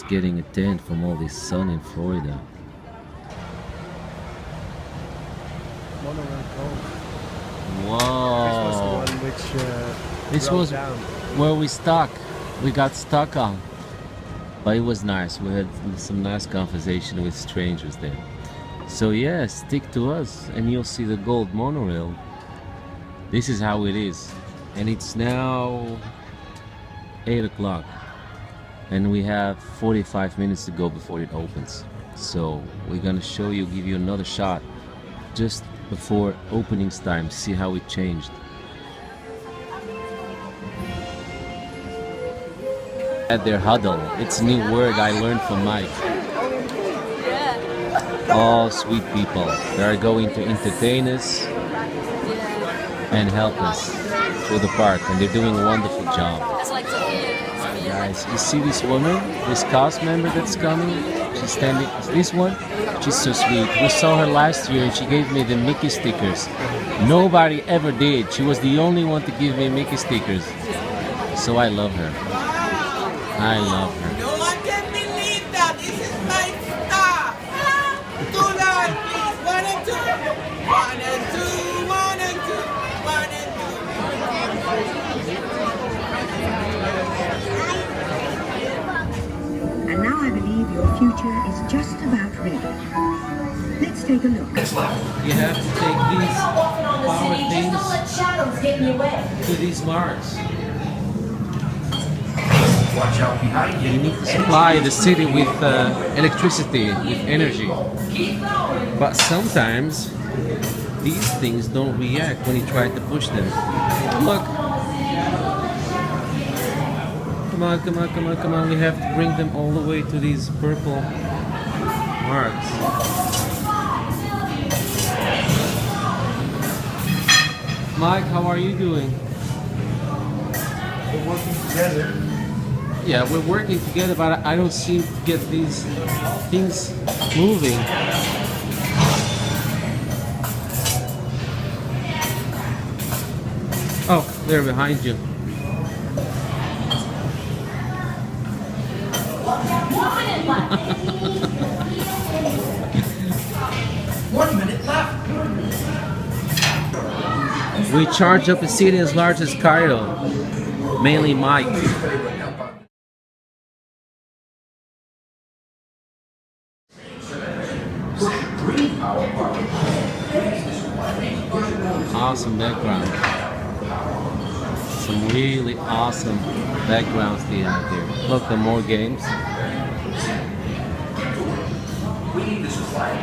just getting a tan from all this sun in Florida. Monorail Cove. Whoa! This was the one which This broke was down. where we got stuck on. But it was nice. We had some nice conversation with strangers there. So yeah, stick to us and you'll see the gold monorail. This is how it is. And it's now 8 o'clock. And we have 45 minutes to go before it opens. So we're gonna show you, give you another shot just before openings time. See how it changed. At their huddle. It's a new word I learned from Mike. All sweet people. They are going to entertain us and help us through the park, and they're doing a wonderful job. Guys, you see this woman, this cast member that's coming? She's standing. This one, she's so sweet. We saw her last year and she gave me the Mickey stickers. Nobody ever did. She was the only one to give me Mickey stickers. So I love her. I love her. No, I can't believe that. This is my star. Two line, please. One and two. One and two. One and two. One and two. And now I believe your future is just about ready. Let's take a look. You have to take these power things to these marks. Watch out behind you. You need to supply the city with electricity, with energy. But sometimes these things don't react when you try to push them. Look. Come on, come on, come on, come on. We have to bring them all the way to these purple marks. Mike, how are you doing? We're working together. Yeah, we're working together, but I don't seem to get these things moving. Oh, they're behind you. One minute left. We charge up a city as large as Cairo, mainly Mike. Awesome background. Some really awesome backgrounds they have here. Look, there are more games. We need this flag.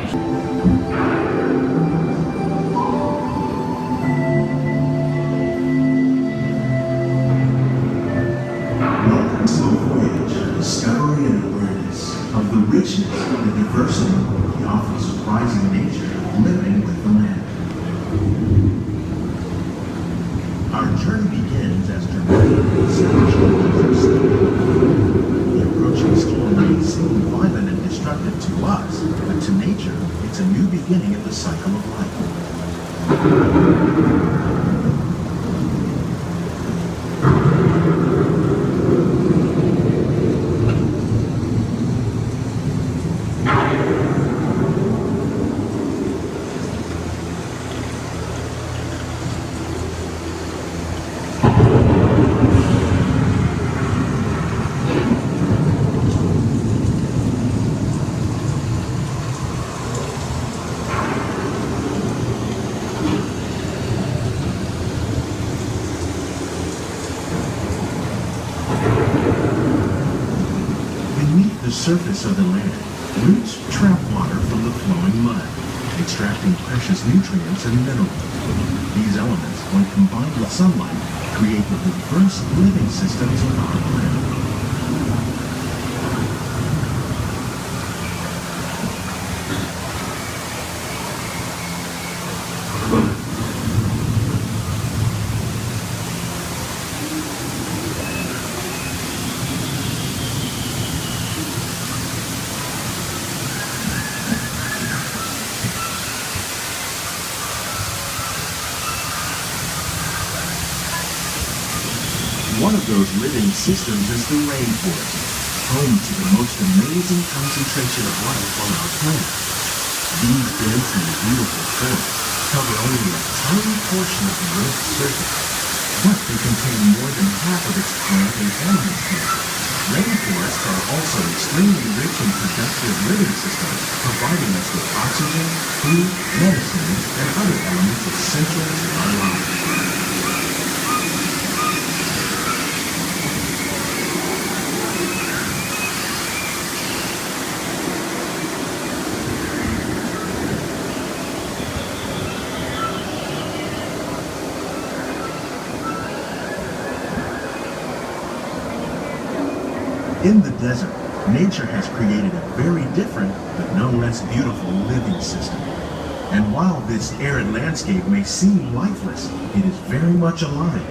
Discovery and awareness of the richness and the diversity he offers surprising nature living with the land. Our journey begins as dramatic and spiritual as the approaching storm may seem violent and destructive to us, but to nature, it's a new beginning of the cycle of life. The surface of the land, roots trap water from the flowing mud, extracting precious nutrients and minerals. These elements, when combined with sunlight, create the diverse living systems of our planet. One of those living systems is the rainforest. home to the most amazing concentration of life on our planet. These dense and beautiful forests cover only a tiny portion of the Earth's surface, but they contain more than half of its plant and animal species. Rainforests are also extremely rich in productive living systems, providing us with oxygen, food, medicines, and other elements essential to our lives. In the desert, nature has created a very different, but no less beautiful living system. And while this arid landscape may seem lifeless, it is very much alive.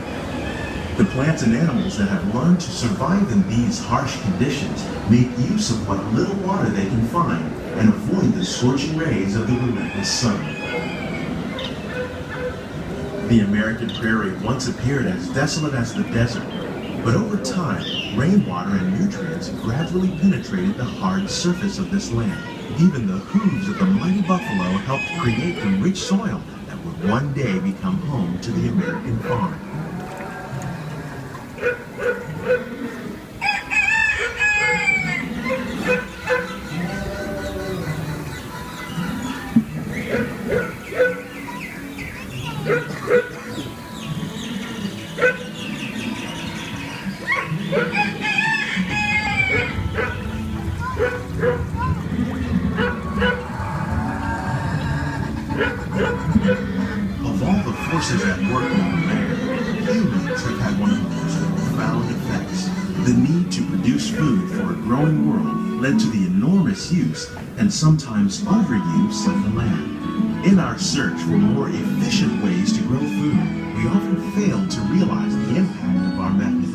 The plants and animals that have learned to survive in these harsh conditions make use of what little water they can find and avoid the scorching rays of the relentless sun. The American prairie once appeared as desolate as the desert, but over time, rainwater and nutrients gradually penetrated the hard surface of this land. Even the hooves of the mighty buffalo helped create the rich soil that would one day become home to the American farm. Of all the forces at work on the land, humans have had one of the most profound effects. The need to produce food for a growing world led to the enormous use and sometimes overuse of the land. In our search for more efficient ways to grow food, we often fail to realize the impact of our methods.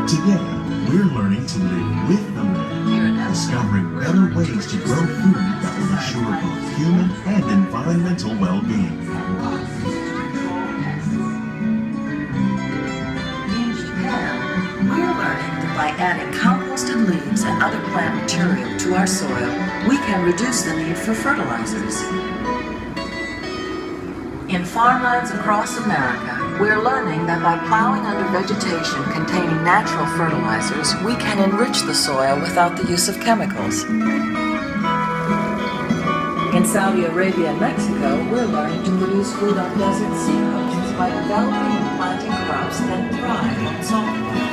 Today, we're learning to live with the land, discovering better ways to grow food that will ensure both human and environmental well-being. We're learning that by adding composted leaves and other plant material to our soil, we can reduce the need for fertilizers. In farmlands across America, we're learning that by plowing under vegetation containing natural fertilizers, we can enrich the soil without the use of chemicals. In Saudi Arabia and Mexico, we're learning to produce food on desert seacoasts by developing and planting crops that thrive on salt water.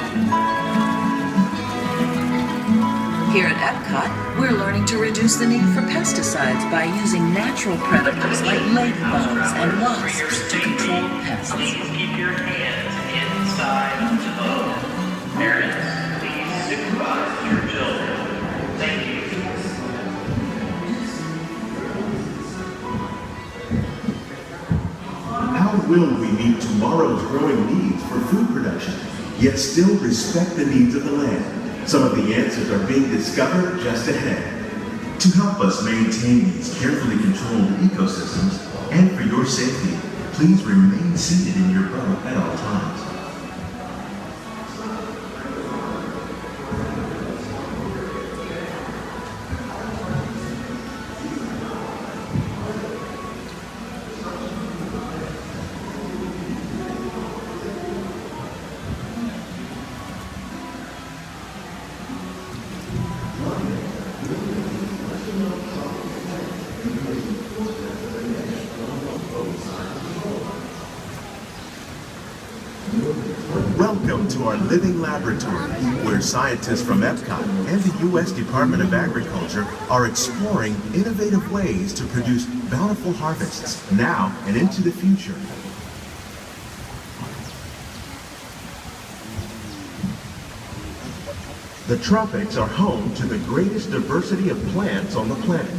Here at Epcot, we're learning to reduce the need for pesticides by using natural predators like ladybugs and wasps to control pests. Please keep your hands inside the boat. Parents, please supervise your children. Thank you. How will we meet tomorrow's growing needs for food production, yet still respect the needs of the land? Some of the answers are being discovered just ahead. To help us maintain these carefully controlled ecosystems, and for your safety, please remain seated in your boat at all times. Welcome to our living laboratory, where scientists from Epcot and the U.S. Department of Agriculture are exploring innovative ways to produce bountiful harvests now and into the future. The tropics are home to the greatest diversity of plants on the planet.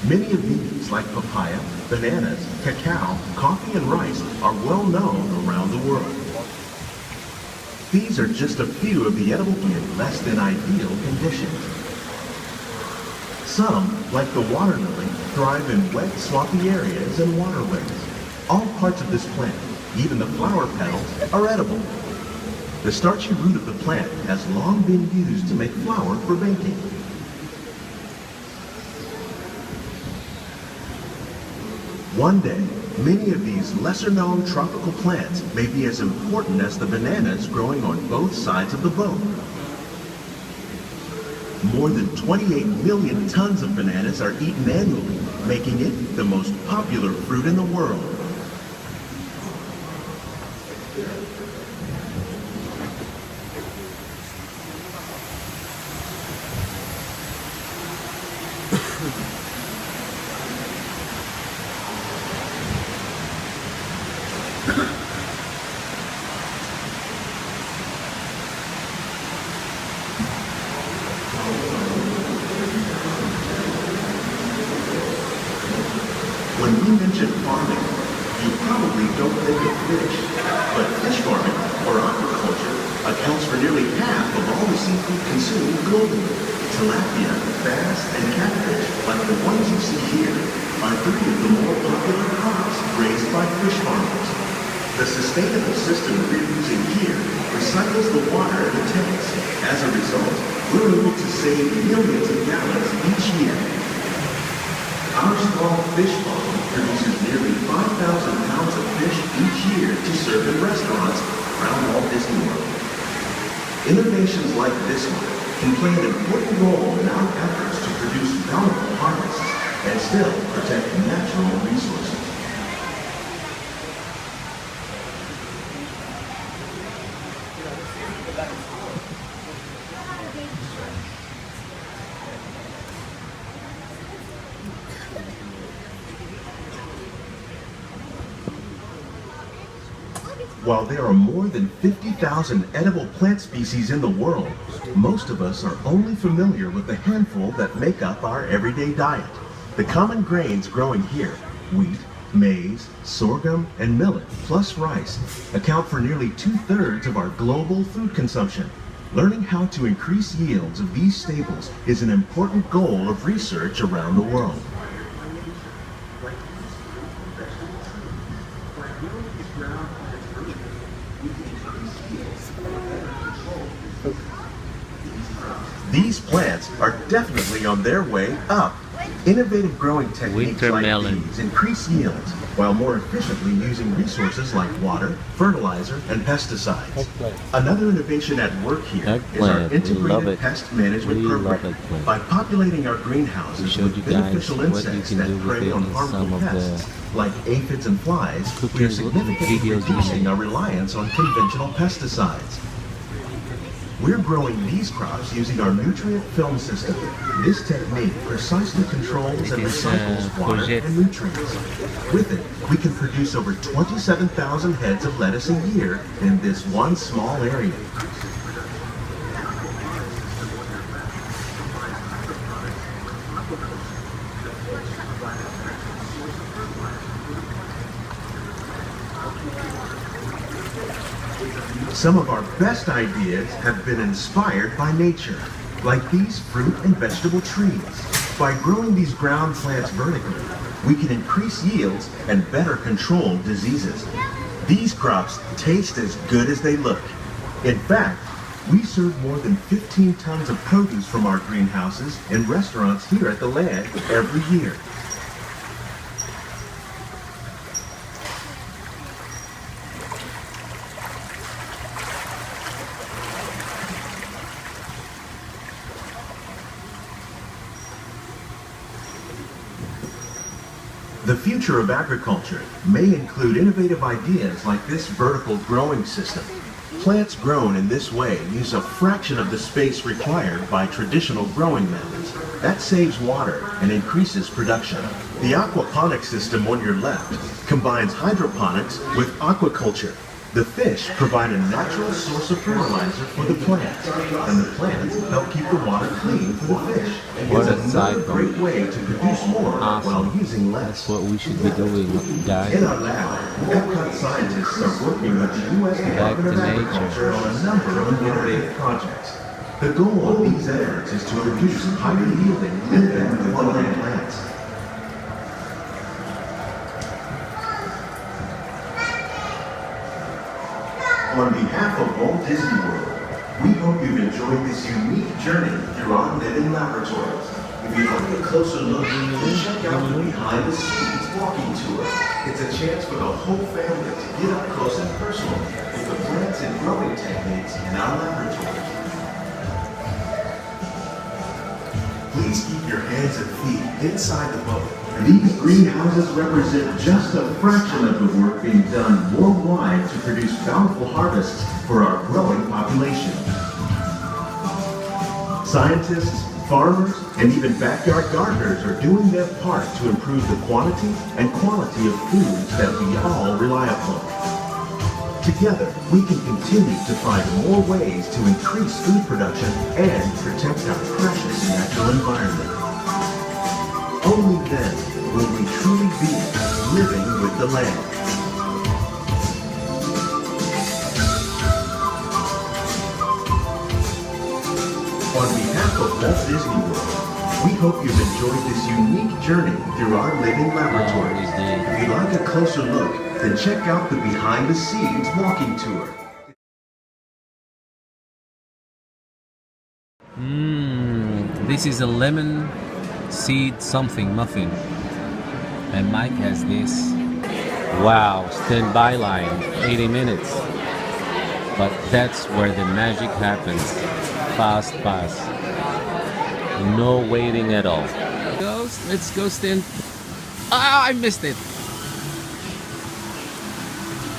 Many of these, like papaya, bananas, cacao, coffee, and rice, are well known around the world. These are just a few of the edible in less than ideal conditions. Some, like the water lily, thrive in wet, swampy areas and waterways. All parts of this plant, even the flower petals, are edible. The starchy root of the plant has long been used to make flour for baking. One day, many of these lesser-known tropical plants may be as important as the bananas growing on both sides of the boat. More than 28 million tons of bananas are eaten annually, making it the most popular fruit in the world. When we mention farming, you probably don't think of fish, but fish farming, or aquaculture, accounts for nearly half of all the seafood consumed globally. Tilapia, bass, and catfish, like the ones you see here, are three of the more popular crops raised by fish farmers. The sustainable system we're using here recycles the water in the tanks. As a result, we're able to save millions of gallons each year. Our small fish farm produces nearly 5,000 pounds of fish each year to serve in restaurants around Walt Disney World. Innovations like this one can play an important role in our efforts to produce bountiful harvests and still protect natural resources. While there are more than 50,000 edible plant species in the world, most of us are only familiar with the handful that make up our everyday diet. The common grains growing here, wheat, maize, sorghum, and millet, plus rice, account for nearly 2/3 of our global food consumption. Learning how to increase yields of these staples is an important goal of research around the world. These plants are definitely on their way up. Innovative growing techniques like Wintermelon. these increase yields while more efficiently using resources like water, fertilizer, and pesticides. Eggplant. Another innovation at work here is our Eggplant, we love integrated it. pest management We love program. eggplant. By populating our We greenhouses showed you with guys beneficial what you insects can that do with prey it on in harmful some of the pests, like aphids and flies, we are cooking significantly videos we reducing made. our reliance on conventional pesticides. We're growing these crops using our nutrient film system. This technique precisely controls and It is, recycles water courgette. and nutrients. With it, we can produce over 27,000 heads of lettuce a year in this one small area. Some of our best ideas have been inspired by nature, like these fruit and vegetable trees. By growing these ground plants vertically, we can increase yields and better control diseases. These crops taste as good as they look. In fact, we serve more than 15 tons of produce from our greenhouses in restaurants here at the land every year. The future of agriculture may include innovative ideas like this vertical growing system. Plants grown in this way use a fraction of the space required by traditional growing methods. That saves water and increases production. The aquaponics system on your left combines hydroponics with aquaculture. The fish provide a natural source of fertilizer for the plants, and the plants help keep the water clean for the fish. What a It's another cycle. great way to produce more while using less. That's what we should be doing, In guys. our lab, Epcot scientists are working with the U.S. Back Department of to Agriculture nature. on a number of innovative projects. The goal of these efforts is to produce higher yielding living quality plants. On behalf of Walt Disney World, we hope you've enjoyed this unique journey through our living laboratories. If you'd like a closer look, then check out the Behind the Scenes walking tour. It's a chance for the whole family to get up close and personal with the plants and growing techniques in our laboratories. Please keep your hands and feet inside the boat. These greenhouses represent just a fraction of the work being done worldwide to produce bountiful harvests for our growing population. Scientists, farmers, and even backyard gardeners are doing their part to improve the quantity and quality of foods that we all rely upon. Together, we can continue to find more ways to increase food production and protect our precious natural environment. Only then will we truly be living with the land. On behalf of Walt Disney World, we hope you've enjoyed this unique journey through our living laboratories. If you'd like a closer look, then check out the Behind the Scenes walking tour. This is a lemon seed something muffin. And Mike has this. Wow, standby line, 80 minutes. But that's where the magic happens. Fast pass. No waiting at all. Let's go stand. Ah, I missed it.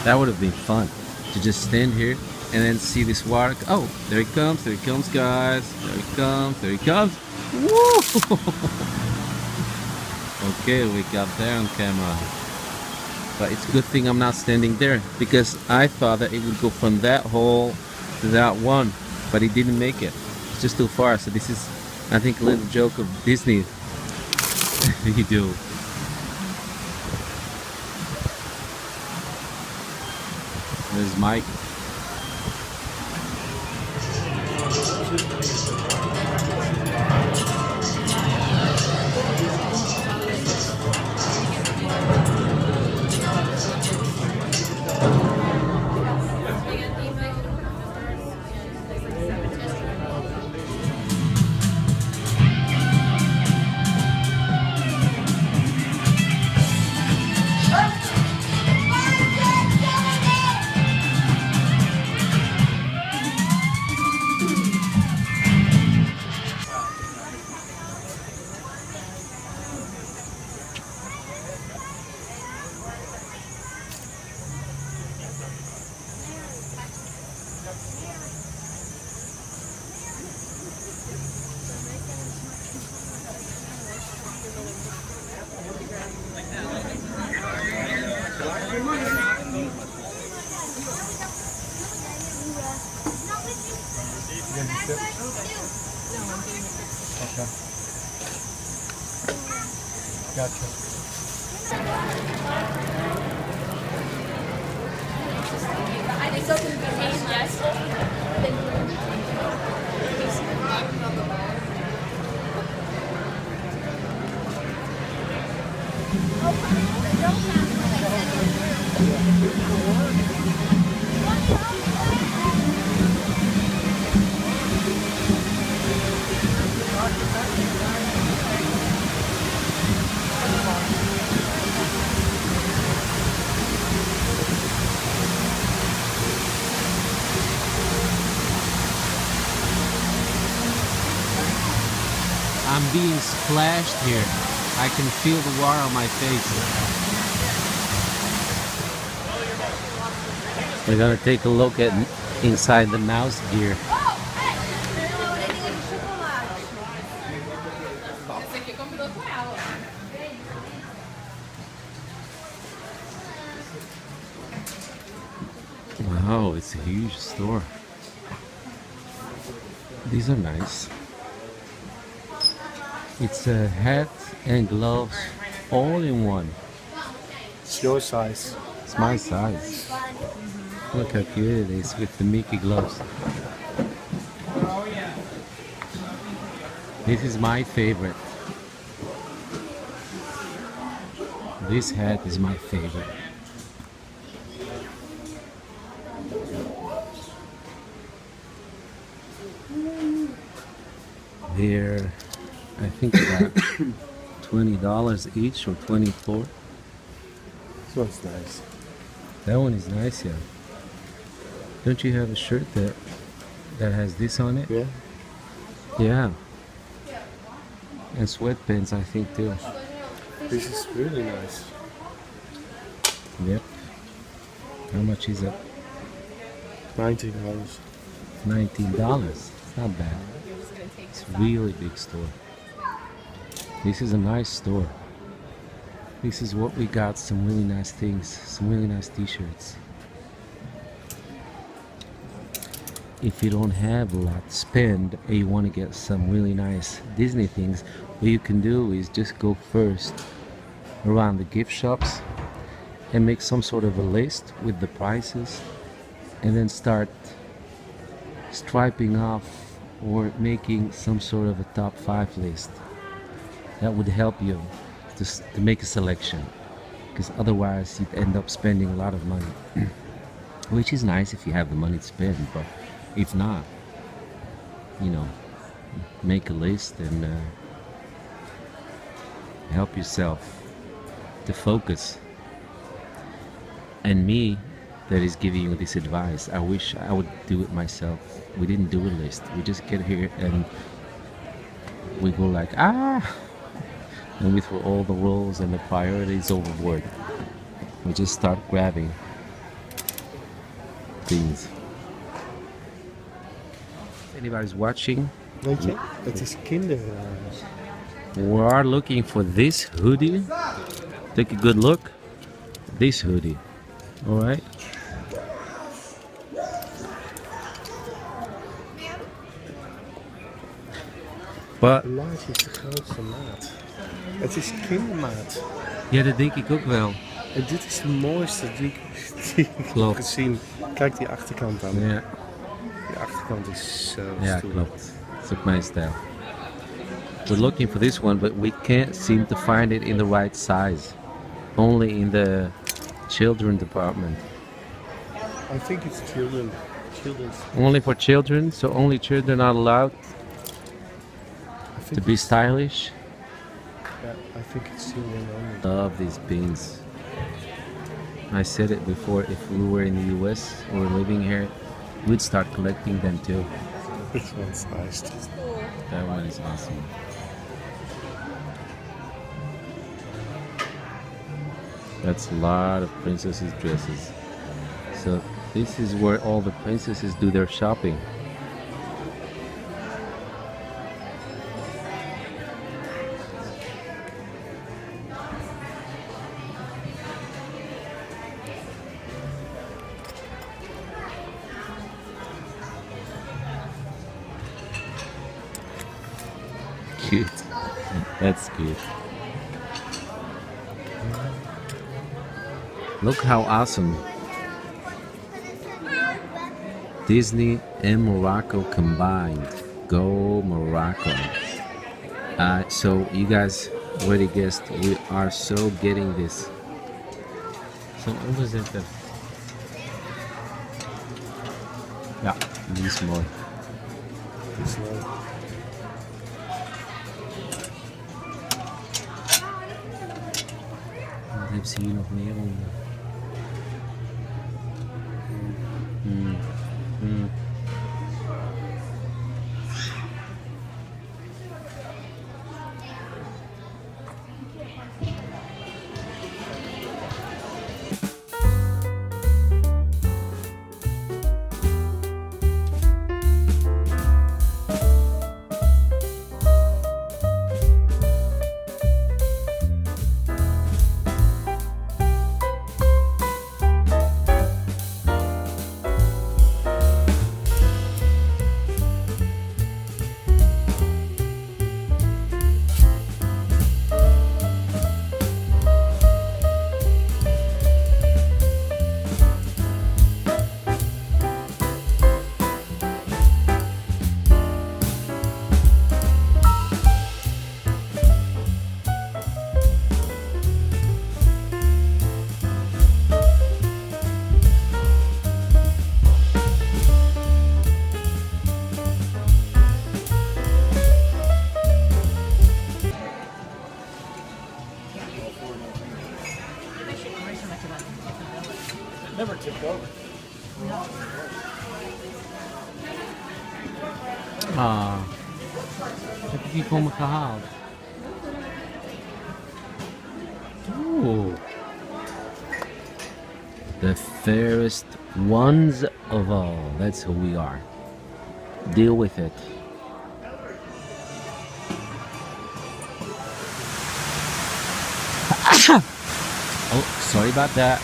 That would have been fun to just stand here and then see this water. Oh, there it comes, guys. There it comes. Woo! Okay, we got there on camera. But it's a good thing I'm not standing there, because I thought that it would go from that hole to that one, but it didn't make it. It's just too far. So this is, I think, a little joke of Disney. You do. There's Mike. I'm being splashed here. I can feel the water on my face. We're gonna take a look at inside the mouse gear. Wow, it's a huge store. These are nice. It's a hat and gloves all in one. It's your size. It's my size. Look how cute it is with the Mickey gloves. This is my favorite. This hat is my favorite. They're, I think, about $20 each or 24. This one's nice. That one is nice, yeah. Don't you have a shirt that has this on it? Yeah. Yeah. And sweatpants, I think, too. This is really nice. Yep. How much is it? $19. $19. It's not bad. It's a really big store. This is a nice store. This is what we got, some really nice things, some really nice t-shirts. If you don't have a lot to spend and you want to get some really nice Disney things, what you can do is just go first around the gift shops and make some sort of a list with the prices, and then start striping off or making some sort of a top 5 list. That would help you to make a selection, because otherwise you'd end up spending a lot of money. Which is nice if you have the money to spend, but if not, you know, make a list and help yourself to focus. And me, that is giving you this advice, I wish I would do it myself. We didn't do a list. We just get here and we go like, and we throw all the roles and the priorities overboard. We just start grabbing things. If anybody's watching, Weet je, het is kinder. we are looking for this hoodie. Take a good look. This hoodie. Alright? But Large is de grootste maat. Het is kindermaat. ja, dat denk ik ook wel. En dit is de mooiste die ik heb Klopt. gezien. Kijk die achterkant aan. Ja, Die achterkant is zo ja, stoer. klopt. Dat is ook mijn stijl. We're looking for this one, but we can't seem to find it in the right size. Only in the children department. I think it's children's. Only for children, so only children are allowed I to think be stylish. yeah, I think it's children only. Love these beans. I said it before, if we were in the US or living here, we'd start collecting them too. This one's nice. That one is awesome. That's a lot of princesses' dresses. So this is where all the princesses do their shopping. Cute. That's cute. Look how awesome. Disney and Morocco combined. Go Morocco. So you guys already guessed, we are so getting this. Zo'n onderzetter. Ja, die is mooi. Die is leuk. Wat hebben ze hier nog meer onder? Hmm. Hmm. Heb je die voor me gehaald? Oeh. The fairest ones of all. That's who we are. Deal with it. Oh, sorry about that.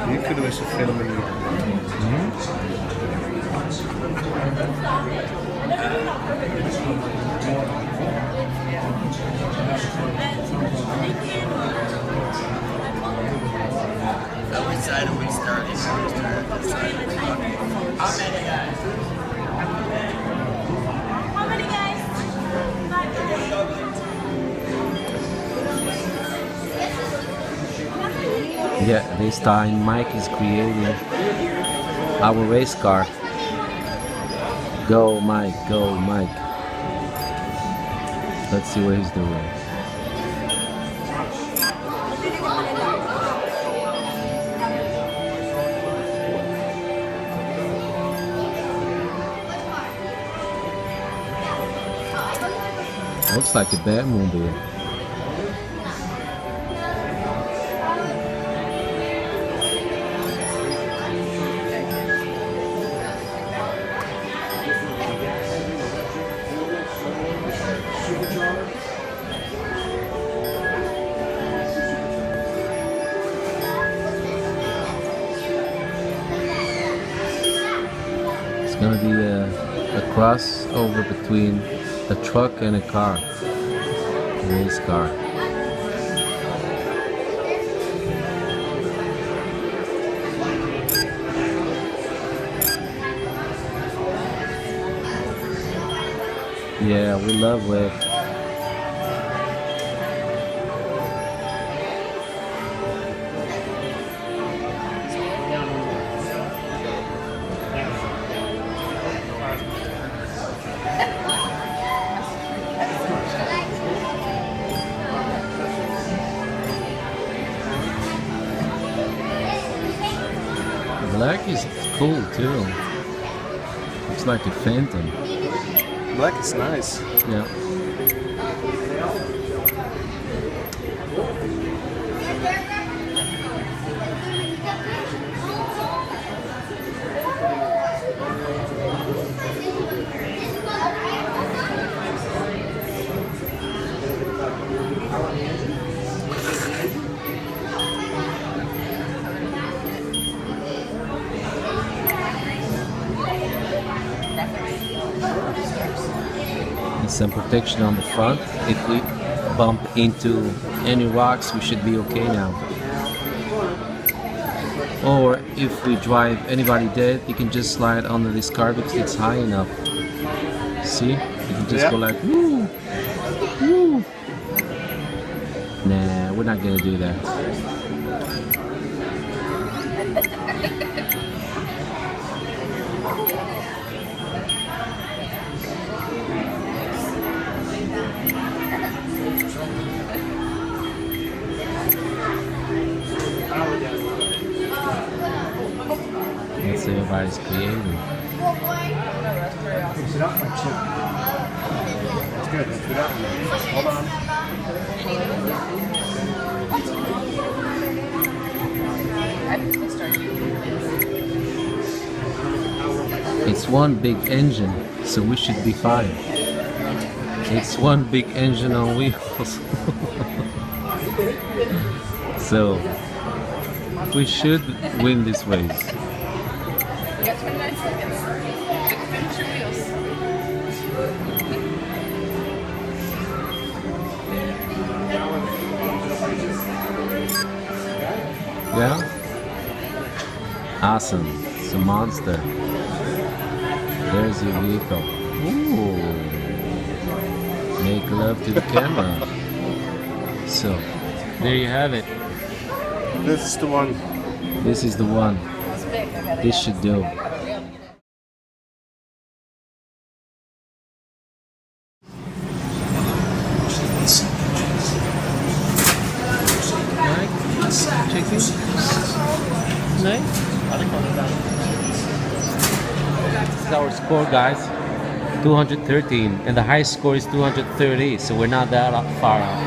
Hier kunnen we ze filmen nu. Which side are we starting? How many guys? How many guys? Yeah, this time Mike is creating our race car. Go Mike, go Mike. Let's see what he's doing. Looks like a Batmobile. It's gonna be a crossover between a truck and a car. A race car. Yeah, we love it. Black is cool too. Looks like a Phantom. Black is nice. Yeah. And some protection on the front. If we bump into any rocks, we should be okay now. Or if we drive anybody dead, you can just slide under this car because it's high enough. See? You can just go like, woo, woo. Nah, we're not gonna do that. Let's see everybody's creating. Sit up, my chip. That's good. Let's do that one. Hold on. It's one big engine, so we should be fine. It's one big engine on wheels. So we should win this race. You got 29 seconds. Finish your wheels. Yeah? Awesome. It's a monster. There's your vehicle. Ooh. Make love to the camera. So, there you have it. This is the one. This is the one. This should do. Chicken? Nice. This is our score, guys. 213, and the highest score is 230, so we're not that far off.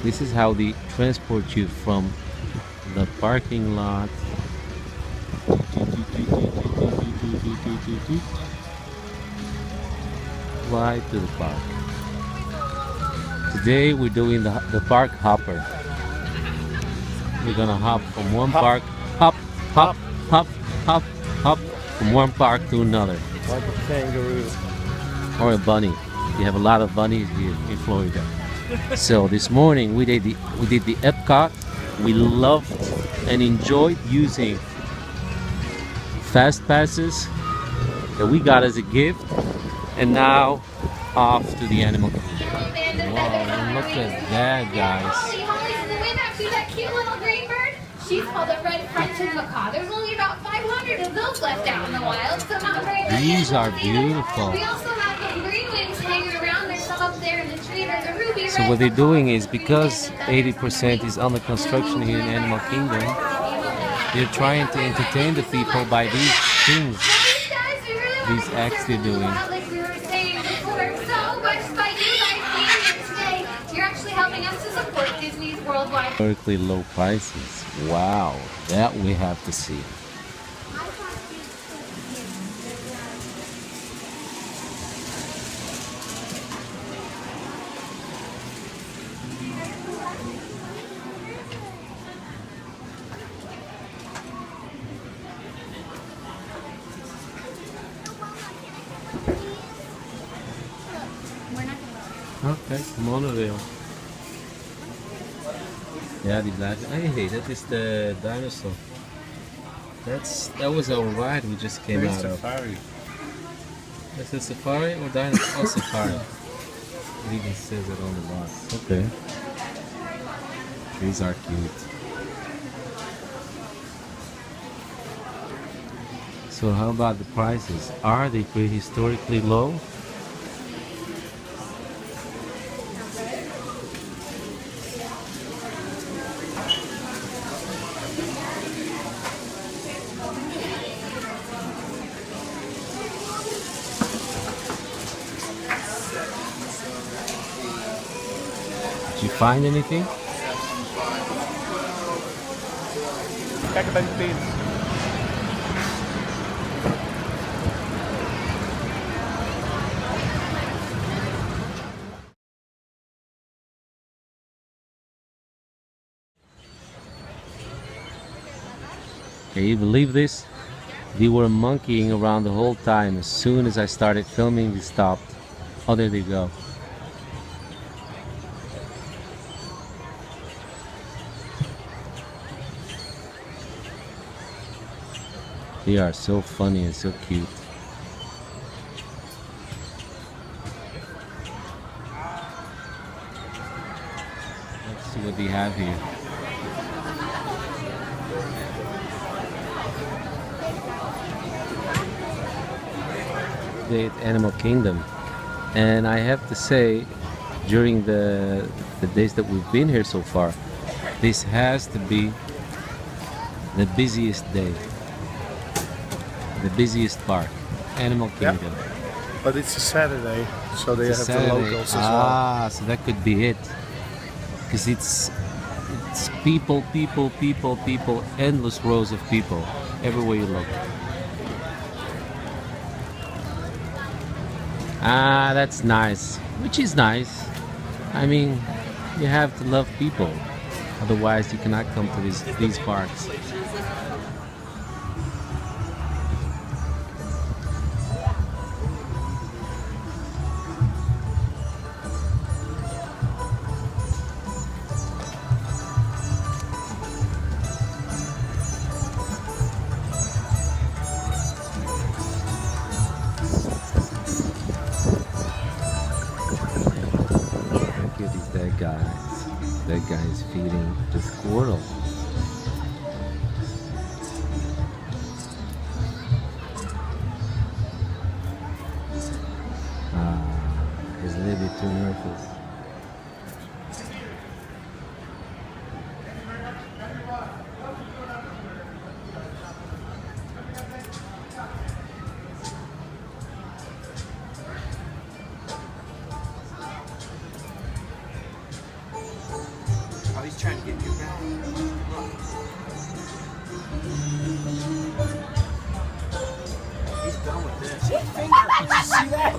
This is how they transport you from the parking lot right to the park. Today we're doing the park hopper. We're gonna hop from one park, hop, hop, hop, hop, hop, from one park to another. Like a kangaroo. Or a bunny. You have a lot of bunnies here in Florida. So this morning we did the Epcot. We loved and enjoyed using fast passes that we got as a gift, and now off to the animal kingdom. Wow, look at that, guys. Holly's in the wind. See that cute little green bird? She's called a red-fronted macaw. There's only about 500 of those left out in the wild, so not very many. These are beautiful. We also have the green wings hanging around. There's some up there in the tree. There's a ruby red. So what they're doing is, because 80% is under construction here in Animal Kingdom, they're trying to entertain the people by these things, these acts they're doing. Like we were saying before, so much by you guys being here today. You're actually helping us to support Disney's worldwide. Historically low prices. Wow, that we have to see. Okay, monorail. Yeah, die blijven. Hey, that is the dinosaur. That was our ride we just came out of. Safari. Is it safari or dinosaur? Oh, safari. It even says it on the box. Okay. These are cute. So how about the prices? Are they prehistorically low? Did you find anything? Kijk bij de pins. Can you believe this? They were monkeying around the whole time. As soon as I started filming, they stopped. Oh, there they go. They are so funny and so cute. Let's see what they have here. At Animal Kingdom, and I have to say, during the days that we've been here so far, this has to be the busiest day, the busiest park, Animal Kingdom. Yep. But it's a Saturday, so they It's a have the Saturday. locals as well. Ah, so that could be it, because it's people, endless rows of people everywhere you look. Ah, that's nice. Which is nice. I mean, you have to love people. Otherwise, you cannot come to these parks. is that guy? That guy is feeding the squirrel. He's a little bit too nervous. Oh, he's trying to get you back. Look. He's done with this. Did you see that?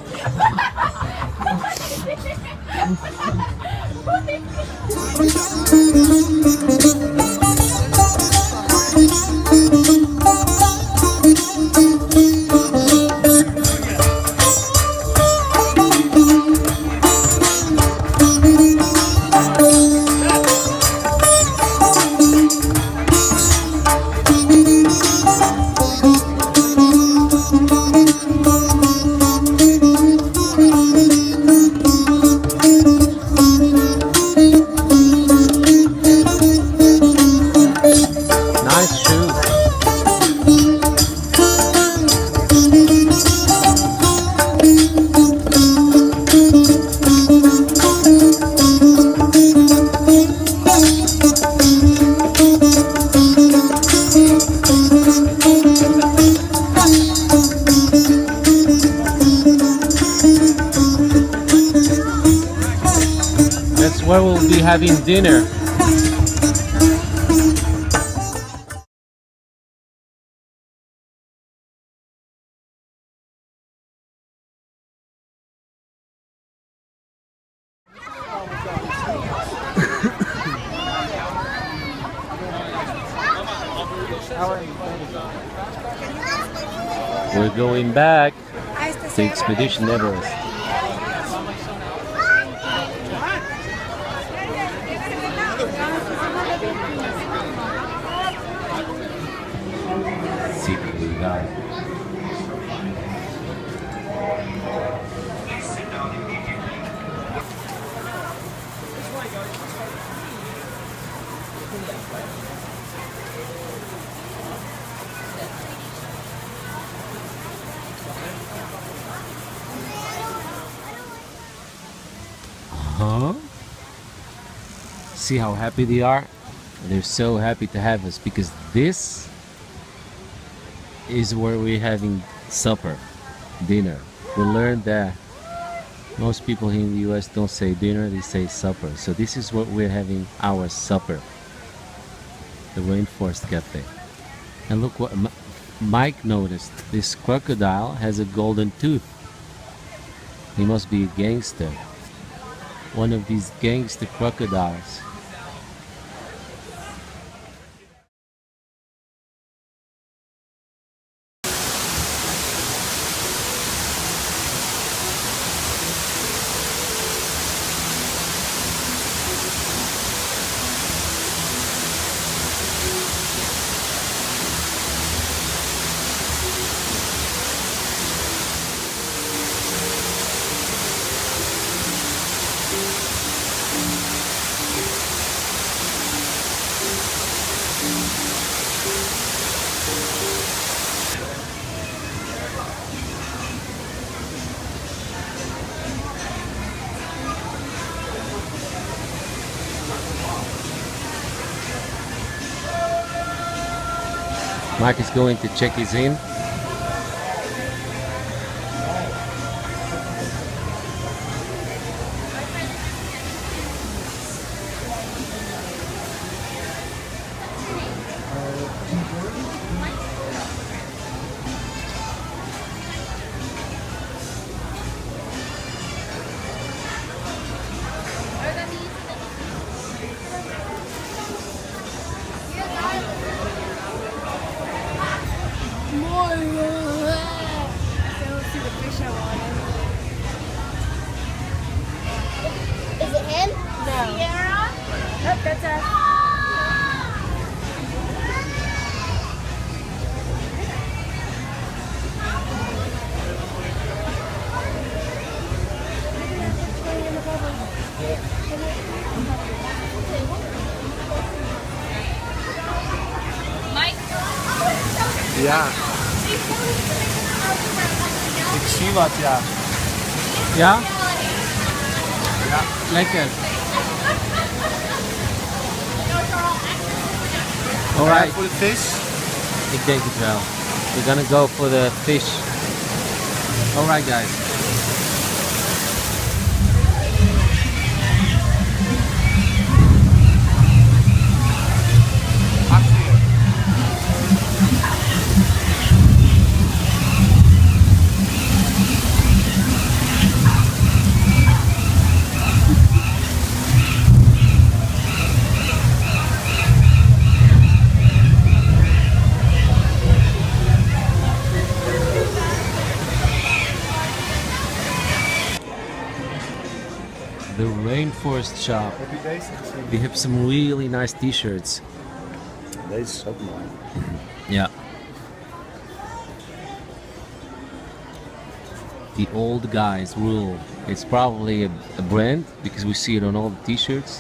Nice shoes. That's where we'll be having dinner. We're going back to Expedition Everest. See what we got. Huh? See how happy they are? They're so happy to have us because this is where we're having supper, dinner. We learned that most people in the US don't say dinner, they say supper. So this is where we're having our supper, the Rainforest Cafe. And look what Mike noticed. This crocodile has a golden tooth. He must be a gangster. One of these gangster crocodiles. Mark is going to check his in. Is it him? No. Sierra? Nope, that's us. Mike? Ja. Ik zie wat, ja. Ja? Lekker. Alright. Voor de vis. Ik denk het wel. We're gonna go for the fish. Alright guys. The Rainforest Shop. Heb je deze gezien? We have some really nice t-shirts. Deze is ook mooi. Yeah. The Old Guys Rule. It's probably a brand because we see it on all the t-shirts.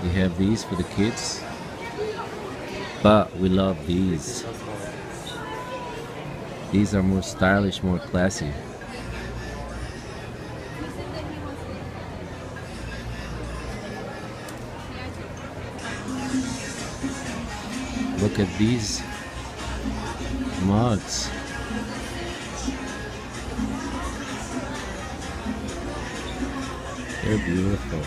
We have these for the kids. But we love these. These are more stylish, more classy. Look at these mugs. They're beautiful.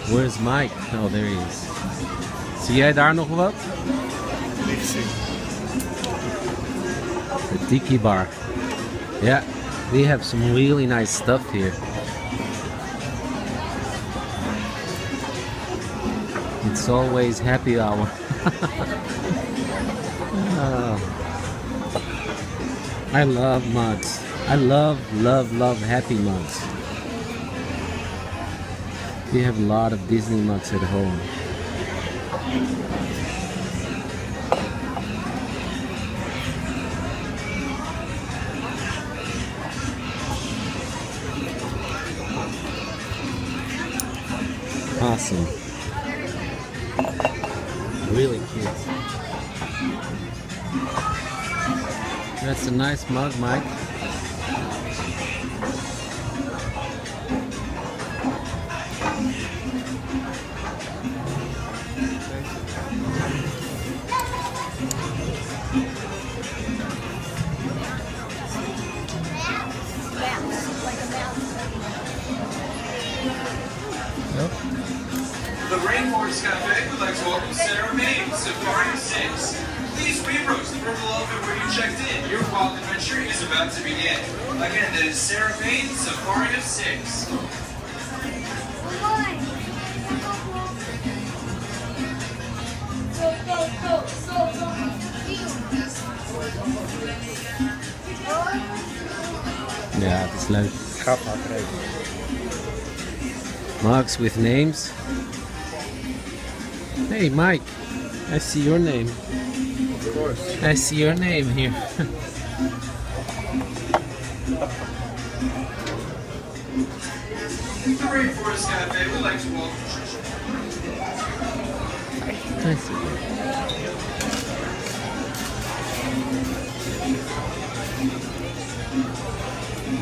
Where's Mike? Oh, there he is. Zie jij daar nog wat? Niet gezien. The Tiki Bar. Yeah, we have some really nice stuff here. It's always happy hour. Oh. I love mugs. I love happy mugs. We have a lot of Disney mugs at home. Awesome. Really cute. That's a nice mug, Mike. The Rainforest Cafe would like to welcome Sarah Payne, Safari 6. Please reapproach the purple elephant where you checked in. Your wild adventure is about to begin. Again, that is Sarah Payne, Safari of 6. Ja, het is leuk. Gaat maar rekenen. Mugs with names. Hey Mike, I see your name. Of course. I see your name here. The Rainforest Cafe would like to welcome I see you.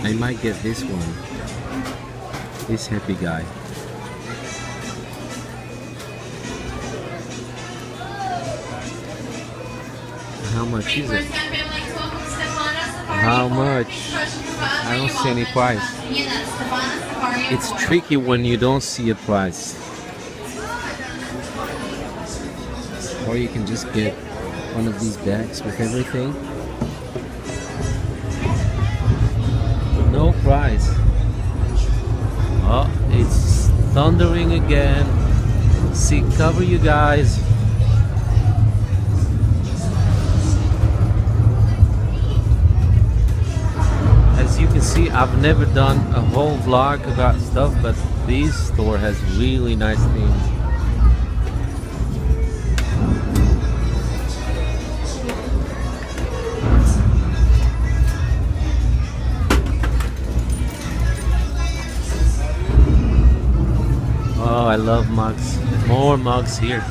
I might get this one. This happy guy. How much is it? How much? I don't see any price. It's tricky when you don't see a price. Or you can just get one of these bags with everything. No price. Oh, it's thundering again. See, cover you guys. As you can see, I've never done a whole vlog about stuff, but this store has really nice things. I love mugs. More mugs here.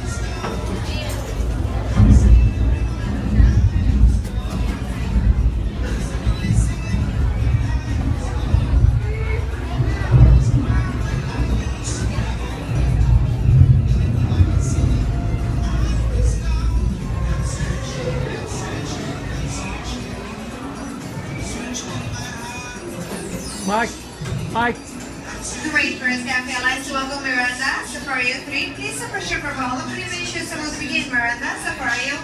Mike. Great first cafe allies to welcome Miranda, Safario 3. Please approach your promo. Please ensure some will begin Miranda, Safario